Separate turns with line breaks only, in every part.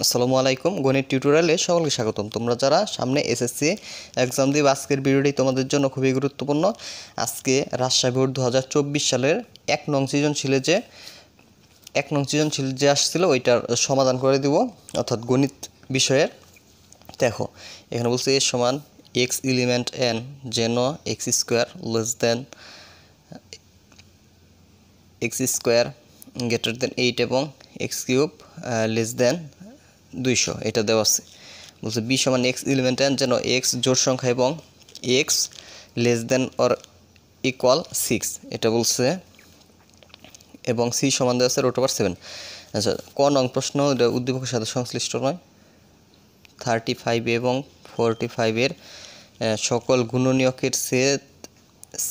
আসসালামু আলাইকুম। গণিত টিউটোরিয়ালে সকলকে স্বাগতম। তোমরা যারা সামনে এসএসসি এক্সাম দিবে আজকের ভিডিওটি তোমাদের জন্য খুবই গুরুত্বপূর্ণ। আজকে রাজশাহী বোর্ড 2024 সালের এক নং সৃজনশীল যে আসছিল ওইটার সমাধান করে দিব, অর্থাৎ গণিত বিষয়ের। দেখো এখানে বলছে এ সমান এক্স এলিমেন্ট এন যেন x square less than x square greater than 8 এবং এক্স কিউব লেস দেন 200 এটা দেওয়া আছে। বলছে বি সমান এক্স এলিমেন্ট এন যেন এক্স জোড় সংখ্যা এবং x less than or equal 6 এটা বলছে, এবং সি সমান দেওয়া আছে √7। আচ্ছা, ক নং প্রশ্ন উদ্দীপকের সাথে সংশ্লিষ্ট নয়। 35 এবং 45 এর সকল গুণনীয়কের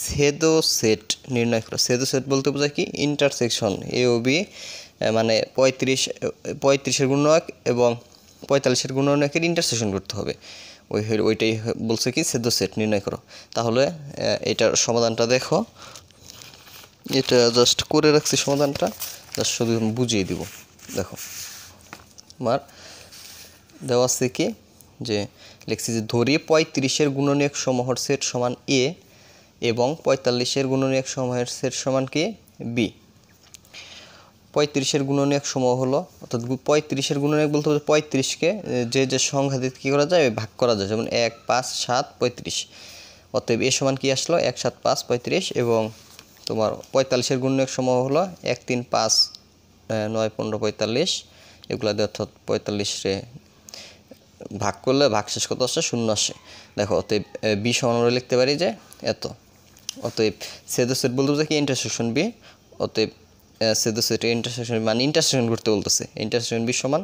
ছেদো সেট নির্ণয় করো। ছেদো সেট বলতে বোঝায় কি? ইন্টারসেকশন এ ও বি, মানে 35-এর গুণনীয়ক এবং 45-এর গুণনীয়কের ইন্টারসেকশন করতে হবে। ওইটাই বলছে কি ছেদো সেট নির্ণয় করো। তাহলে এটার সমাধানটা দেখো, এটা জাস্ট করে রাখছি সমাধানটা, জাস্ট শুধু বুঝিয়ে দিব। দেখো আমার দেওয়া আছে কি, যে লিখছি যে ধরি 35-এর গুণনীয়ক সমূহের সেট সমান এ এবং 45-এর গুণনীয়ক সমূহের সেট সমান কি বি। 35-এর গুণনীয়ক সমূহ হলো, অর্থাৎ 35-এর গুণনীয়ক বলতে 35-কে যে সংখ্যা দিয়ে কী করা যায় ভাগ করা যায়, যেমন 1, 5, 7, 35। অতএব এ সমান কি আসলো 1, 7, 5, 35। এবং তোমার 45-এর গুণনীয়ক সমূহ হলো 1, 3, 5, 9, 15, 45 এগুলো দিয়ে, অর্থাৎ 45-রে ভাগ করলে ভাগশেষ কত আসে? 0 আসে। দেখো অতএব বি সমান আমরা লিখতে পারি যে এত। অতএব ছেদো সেট বলতে বোঝায় কি ইন্টারসেকশন বি। অতএব ছেদো সেট ইন্টারসেকশন মানে ইন্টারসেকশন করতে বলতেছে। ইন্টারসেকশন বি সমান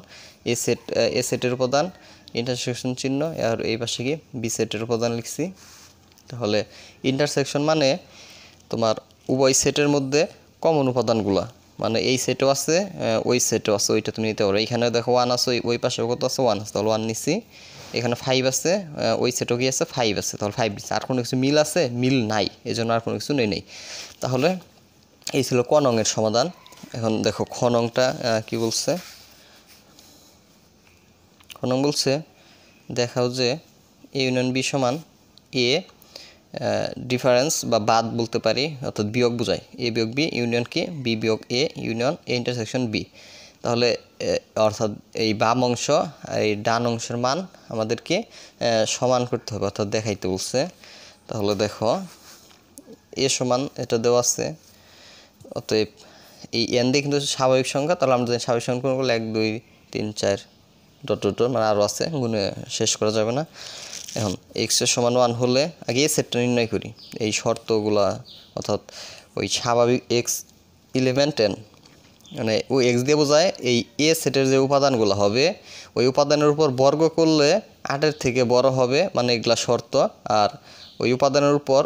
এ সেটের উপাদান ইন্টারসেকশন চিহ্ন, আর এই পাশে কি বি সেটের উপাদান লিখছি। তাহলে ইন্টারসেকশন মানে তোমার উভয় সেটের মধ্যে কমন উপাদানগুলা, মানে এই সেটও আছে ওই সেটও আছে, ওইটা তুমি নিতে পারো। এইখানে দেখো 1 আছে, ওই পাশে কত আছে? 1 আছে, তাহলে 1 নিছি। এখানে 5 আছে, ওই সেটও কি আছে? 5 আছে, তাহলে 5 দিচ্ছি। আর কোনো কিছু মিল আছে? মিল নাই, এই জন্য আর কোনো কিছু নেই। তাহলে এই ছিল ক নংয়ের সমাধান। এখন দেখো খ নংটা কি বলছে। খ নং বলছে দেখাও যে এ ইউনিয়ন বি সমান এ ডিফারেন্স বা বাদ বলতে পারি, অর্থাৎ বিয়োগ বোঝায়। এ বিয়োগ বি ইউনিয়ন কি? বি বিয়োগ A union A intersection B. তাহলে অর্থাৎ এই বাম অংশ এই ডান অংশের মান আমাদেরকে সমান করতে হবে, অর্থাৎ দেখাইতে বলছে। তাহলে দেখো এ সমান এটা দেওয়া আছে। অতএব এই এন দিয়ে কিন্তু স্বাভাবিক সংখ্যা, তাহলে আমরা স্বাভাবিক সংখ্যা গুণ করলে 1, 2, 3, 4 ডট মানে আরও আছে, গুণে শেষ করা যাবে না। এখন এক্সের সমান 1 হলে আগে এ সেটটা নির্ণয় করি। এই শর্তগুলা, অর্থাৎ ওই স্বাভাবিক এক্স 11, 10 মানে ওই এক্স দিয়ে বোঝায় এই এ সেটের যে উপাদানগুলো হবে ওই উপাদানের উপর বর্গ করলে 8-এর থেকে বড় হবে, মানে এগুলা শর্ত। আর ওই উপাদানের উপর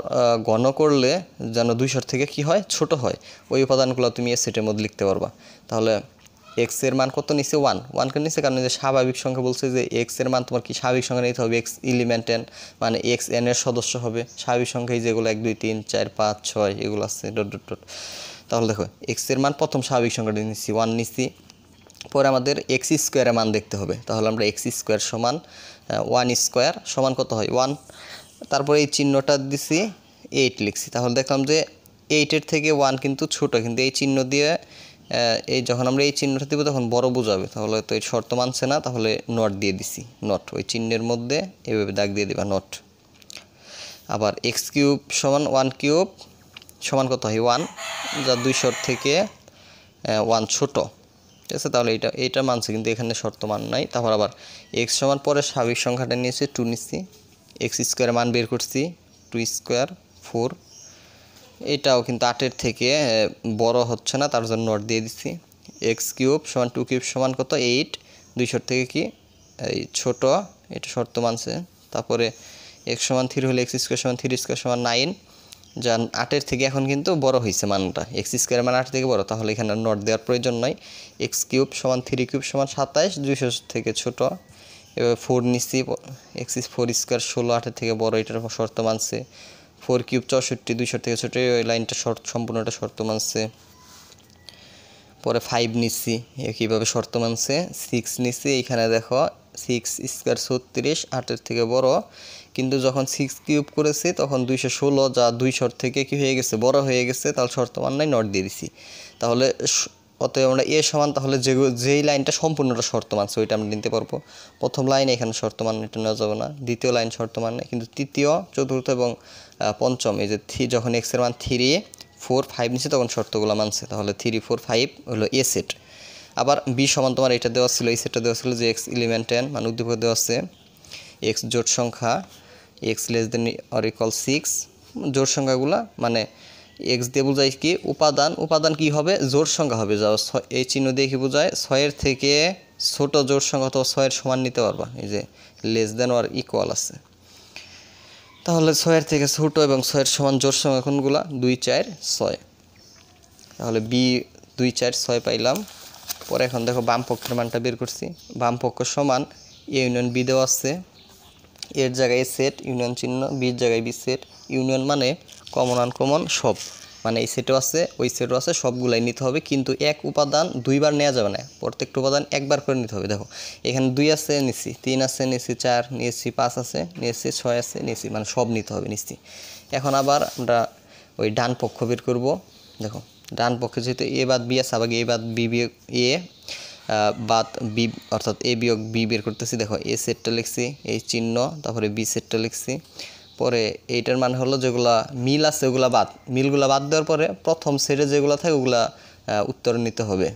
ঘন করলে যেন 200-র থেকে কি হয়? ছোট হয়। ওই উপাদানগুলো তুমি এ সেটের মধ্যে লিখতে পারবা। তাহলে এক্স এর মান কত নিচ্ছে? 1 কে নিচ্ছে, কারণ যে স্বাভাবিক সংখ্যা বলছে যে এক্স এর মান তোমার কি স্বাভাবিক সংখ্যা নিতে হবে। এক্স এলিমেন্ট এন মানে এক্স এন এর সদস্য হবে। স্বাভাবিক সংখ্যায় যেগুলো 1, 2, 3, 4, 5, 6 এগুলো আছে ডট। তাহলে দেখো এক্স এর মান প্রথম স্বাভাবিক সংখ্যাটা নিচ্ছি 1 নিচ্ছি, পরে আমাদের এক্স স্কোয়ারের মান দেখতে হবে। তাহলে আমরা এক্স স্কোয়ার সমান 1 স্কোয়ার সমান কত হয়? 1। তারপরে এই চিহ্নটা দিছি 8 লিখছি। তাহলে দেখলাম যে 8-এর থেকে 1 কিন্তু ছোট, কিন্তু এই চিহ্ন দিয়ে এই যখন আমরা এই চিহ্নটা দিব তখন বড় বোঝাবে। তাহলে তো এই শর্ত মানছে না, তাহলে নট দিয়ে দিছি। নট ওই চিহ্নের মধ্যে এভাবে দাগ দিয়ে দিবা নট। আবার এক্স কিউব সমান 1 কিউব সমান কত হয়? 1, যা 200-র থেকে 1 ছোট, ঠিক আছে। তাহলে এইটা মানছে, কিন্তু এখানে শর্ত মান নাই। তারপর আবার এক্স সমান পরে স্বাভাবিক সংখ্যাটা নিয়েছি 2 নিচ্ছি, এক্স স্কোয়ারের মান বের করছি 2 স্কোয়ার 4। এটাও কিন্তু 8-এর থেকে বড় হচ্ছে না, তার জন্য নট দিয়ে দিচ্ছি। এক্স কিউব সমান 2 কিউব সমান কত? 8, 200-র থেকে কি এই ছোট, এটা শর্ত মানছে। তারপরে এক্স সমান 3 হলে এক্স স্কোয়ার সমান 3 স্কোয়ার সমান 9, যা 8-এর থেকে এখন কিন্তু বড় হয়েছে মানটা। এক্স স্কোয়ারের মান 8 থেকে বড়, তাহলে এখানে নট দেওয়ার প্রয়োজন নয়। এক্স কিউব সমান 3 কিউব সমান 27, 200 থেকে ছোট। এবার 4 নিচ্ছি, এক্স 4 স্কোয়ার 16, 8-এর থেকে বড়, এটার শর্ত মানছে। 4 কিউব 64, 200 থেকে ছোট, ওই লাইনটা সম্পূর্ণটা শর্ত মানছে। পরে 5 নিচ্ছি, কীভাবে শর্ত মানছে। 6 নিচ্ছি, এইখানে দেখো 6 স্কোয়ার 36, 8-এর থেকে বড়, কিন্তু যখন 6 কিউব করেছি তখন 216, যা 200 থেকে কি হয়ে গেছে, বড় হয়ে গেছে, তাহলে শর্ত মান নাই, নট দিয়ে দিছি। তাহলে অতএব আমরা এ সমান, তাহলে যেই লাইনটা সম্পূর্ণটা শর্ত মানছে ওইটা আমরা নিতে পারবো। প্রথম লাইন এখানে শর্ত মান, এটা নেওয়া যাবে না। দ্বিতীয় লাইন শর্ত মান নেই, কিন্তু তৃতীয়, চতুর্থ এবং পঞ্চম, এই যে যখন এক্সের মান 3, 4, 5 নিচ্ছে তখন শর্তগুলো মানছে। তাহলে 3, 4, 5 হলো এ সেট। আবার বি সমান তোমার এটা দেওয়া ছিল, এই সেটটা দেওয়া ছিল যে এক্স ইলেভেন 10, মানে উদ্দীপক দেওয়া আছে এক্স জোট সংখ্যা, x less than or equal 6। জোট সংখ্যাগুলা মানে এক্স দিয়ে বোঝায় কি উপাদান, উপাদান কি হবে, জোট সংখ্যা হবে। যা এই চিহ্ন দিয়ে কি বোঝায়, 6-এর থেকে ছোট জোট সংখ্যা তো 6-এর সমান নিতে পারবা, এই যে লেস দেন অর ইকুয়াল আছে। তাহলে 6-এর থেকে ছোট এবং 6-এর সমান জোট সংখ্যা কোনগুলা, 2, 4, 6। তাহলে বি 2, 4, 6 পাইলাম। পরে এখন দেখো বাম পক্ষের মানটা বের করছি। বাম পক্ষ সমান এ ইউনিয়ন বি দেওয়া আছে, এর জায়গায় সেট, ইউনিয়ন চিহ্ন, বির জায়গায় বি সেট। ইউনিয়ন মানে কমন আনকমন সব, মানে এই সেটও আছে ওই সেটও আছে, সবগুলাই নিতে হবে, কিন্তু এক উপাদান দুইবার নেওয়া যাবে না, প্রত্যেকটা উপাদান একবার করে নিতে হবে। দেখো এখানে 2 আছে নিচ্ছি, 3 আছে নিচ্ছি, 4 নিয়েছি, 5 আছে নিয়েছি, 6 আছে নিয়েছি, মানে সব নিতে হবে নিচ্ছি। এখন আবার আমরা ওই ডান পক্ষ বের করব। দেখো ডান পক্ষে যেহেতু এ বাদ বি আছে, আবার এ বাদ বি বিয়োগ এ বাদ বি, অর্থাৎ এ বিয়োগ বি বের করতেছি। দেখো এ সেটটা লিখছি, এই চিহ্ন, তারপরে বি সেটটা লিখছি। পরে এইটার মানে হলো যেগুলা মিল আছে ওগুলা বাদ, মিলগুলা বাদ দেওয়ার পরে প্রথম সেটে যেগুলো থাকে ওগুলা উত্তর নিতে হবে।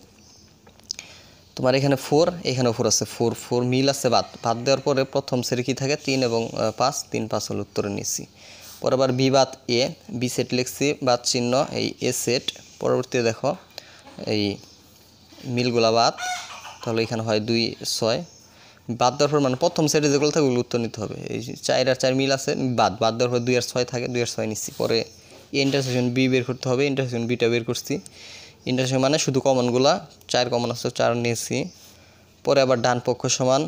তোমার এখানে 4, এখানেও 4 আছে, 4, 4 মিল আছে বাদ দেওয়ার পরে প্রথম সেটে কী থাকে, 3 এবং 5, 3, 5 হলো উত্তরে নিচ্ছি। পরে আবার বি বাদ এ, বি সেট লিখছি, বাদ চিহ্ন, এই এ সেট। পরবর্তীতে দেখো এই মিলগুলা বাদ, তাহলে এখানে হয় 2, 6 বাদ দেওয়ার পর, মানে প্রথম সেটে যেগুলো থাকে ওগুলো উত্তর নিতে হবে। এই 4 আর 4 মিল আছে, বাদ দেওয়ার পর 2 আর 6 থাকে, 2 আর 6 নিচ্ছি। পরে ইন্টারসেকশন বি বের করতে হবে, ইন্টারসেকশন বিটা বের করছি। ইন্টারসেকশন মানে শুধু কমনগুলা, 4 কমন আছে, 4 নিয়েছি। পরে আবার ডান পক্ষ সমান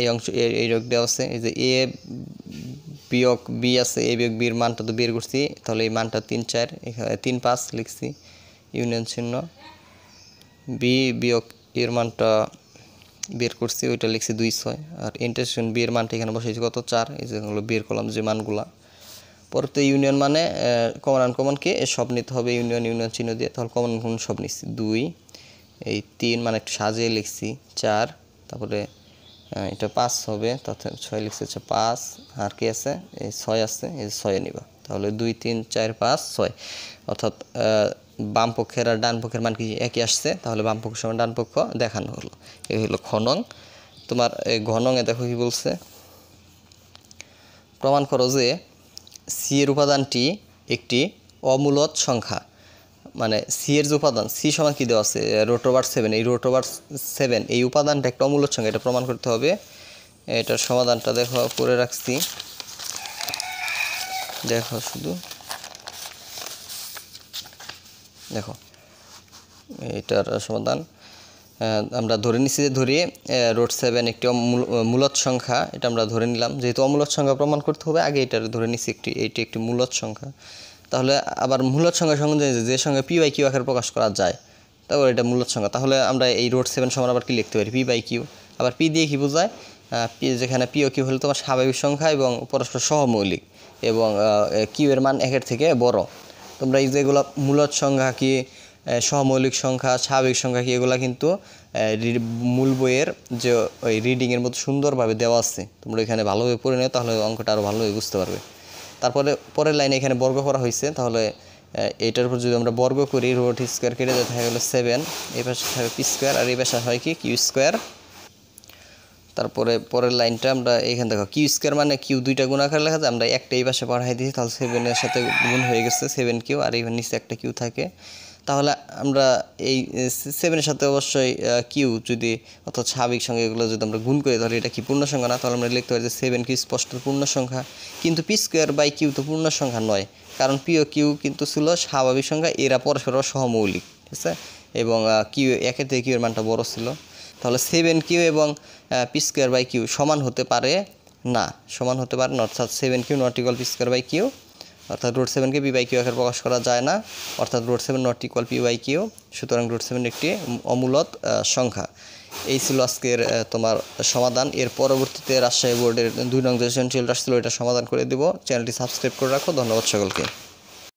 এই অংশ, এই রোগ দেওয়া আছে, এই যে এ বিয়োগ বি আছে, এ বিয়োগ বির মানটা তো বের করছি, তাহলে এই মানটা 3, 4, এখানে 3, 5 লিখছি, ইউনিয়ন চিহ্ন। বি বিয়োগ এর মানটা বের করছি, ওইটা লিখছি 2, 6। আর ইন্টারসেকশন বি এর মানটা এখানে বসাইছি কত, 4, এই যেগুলো বের করলাম যে মানগুলা। পরে তো ইউনিয়ন মানে কমন আনকমনকে সব নিতে হবে, ইউনিয়ন ইউনিয়ন চিহ্ন দিয়ে, তাহলে কমন আনকমন সব নিচ্ছি। 2, এই 3 মানে একটু সাজিয়ে লিখছি, 4, তারপরে এটা 5 হবে, তাতে 6 লিখছি, 5, আর কি আছে, এই 6 আছে, এই 6 নিবা। তাহলে 2, 3, 4, 5, 6, অর্থাৎ বাম পক্ষের আর ডান পক্ষের মান কি একই আসছে, তাহলে বাম পক্ষ সমান ডান পক্ষ দেখানো হলো। এই হলো ঘনং। তোমার এই ঘনংয়ে দেখো কি বলছে, প্রমাণ করো যে সি এর উপাদানটি একটি অমূলদ সংখ্যা। মানে সি এর যে উপাদান, সি সমান কি দেওয়া আছে, √7, এই √7 এই উপাদানটা একটা অমূলদ সংখ্যা, এটা প্রমাণ করতে হবে। এটার সমাধানটা দেখো করে রাখছি, দেখো শুধু দেখো এটার সমাধান আমরা ধরে নিচ্ছি যে √7 একটি মূলদ সংখ্যা, এটা আমরা ধরে নিলাম। যেহেতু অমূলদ সংখ্যা প্রমাণ করতে হবে, আগে এটা ধরে নিচ্ছি এইটি একটি মূলদ সংখ্যা। তাহলে আবার মূলদ সংখ্যা সঙ্গে যে সঙ্গে p/q আকারে প্রকাশ করা যায়, তারপর এটা মূলদ সংখ্যা। তাহলে আমরা এই √7 সমান আবার কি লিখতে পারি, p/q। আবার p দিয়ে কি বোঝায়, যেখানে p ও q হলো তোমার স্বাভাবিক সংখ্যা এবং পরস্পর সহমৌলিক, এবং q এর মান 1-এর থেকে বড়। তোমরা এই যেগুলো মূলদ সংখ্যা কি, সহমৌলিক সংখ্যা, স্বাভাবিক সংখ্যা কি, এগুলো কিন্তু মূল বইয়ের যে ওই রিডিংয়ের মতো সুন্দরভাবে দেওয়া আছে, তোমরা এখানে ভালোভাবে পড়ে নিও, তাহলে অঙ্কটা আরও ভালোভাবে বুঝতে পারবে। তারপরে পরের লাইনে এখানে বর্গ করা হয়েছে, তাহলে এটার উপর যদি আমরা বর্গ করি, √2 কেটে যেতে থাকে হলো 7, এই পাশে থাকে p², আর এই পাশে হয় কি q²। তারপরে পরের লাইনটা আমরা এখানে দেখো q² মানে q দুইটা গুণ আকারে লেখা যায়, আমরা একটা এই পাশে পাঠাই দিয়েছি, তাহলে 7-এর সাথে গুণ হয়ে গেছে 7q, আর এই নিচে একটা q থাকে। তাহলে আমরা এই 7-এর সাথে অবশ্যই q যদি, অর্থাৎ স্বাভাবিক সংখ্যা এগুলো যদি আমরা গুণ করি, তাহলে এটা কি পূর্ণ সংখ্যা না, তাহলে আমরা লিখতে পারি যে 7q স্পষ্ট পূর্ণ সংখ্যা। কিন্তু p²/q তো পূর্ণ সংখ্যা নয়, কারণ p ও q কিন্তু ছিল স্বাভাবিক সংখ্যা, এরা পরস্পর সহমৌলিক, ঠিক আছে, এবং q 1-এর থেকে q এর মানটা বড় ছিল। তাহলে 7q এবং p²/q সমান হতে পারে না, অর্থাৎ 7q ≠ p²/q। অর্থাৎ রুট 7কে পি বাই কিউ আকারে প্রকাশ করা যায় না, অর্থাৎ root 7 not equal P by Q. সুতরাং রুট 7 একটি অমূলদ সংখ্যা। এই ছিল আজকের তোমার সমাধান। এর পরবর্তীতে রাজশাহী বোর্ডের 2 নং যে সৃজনশীল আসছিল এটা সমাধান করে দেব। চ্যানেলটি সাবস্ক্রাইব করে রাখো। ধন্যবাদ সকলকে।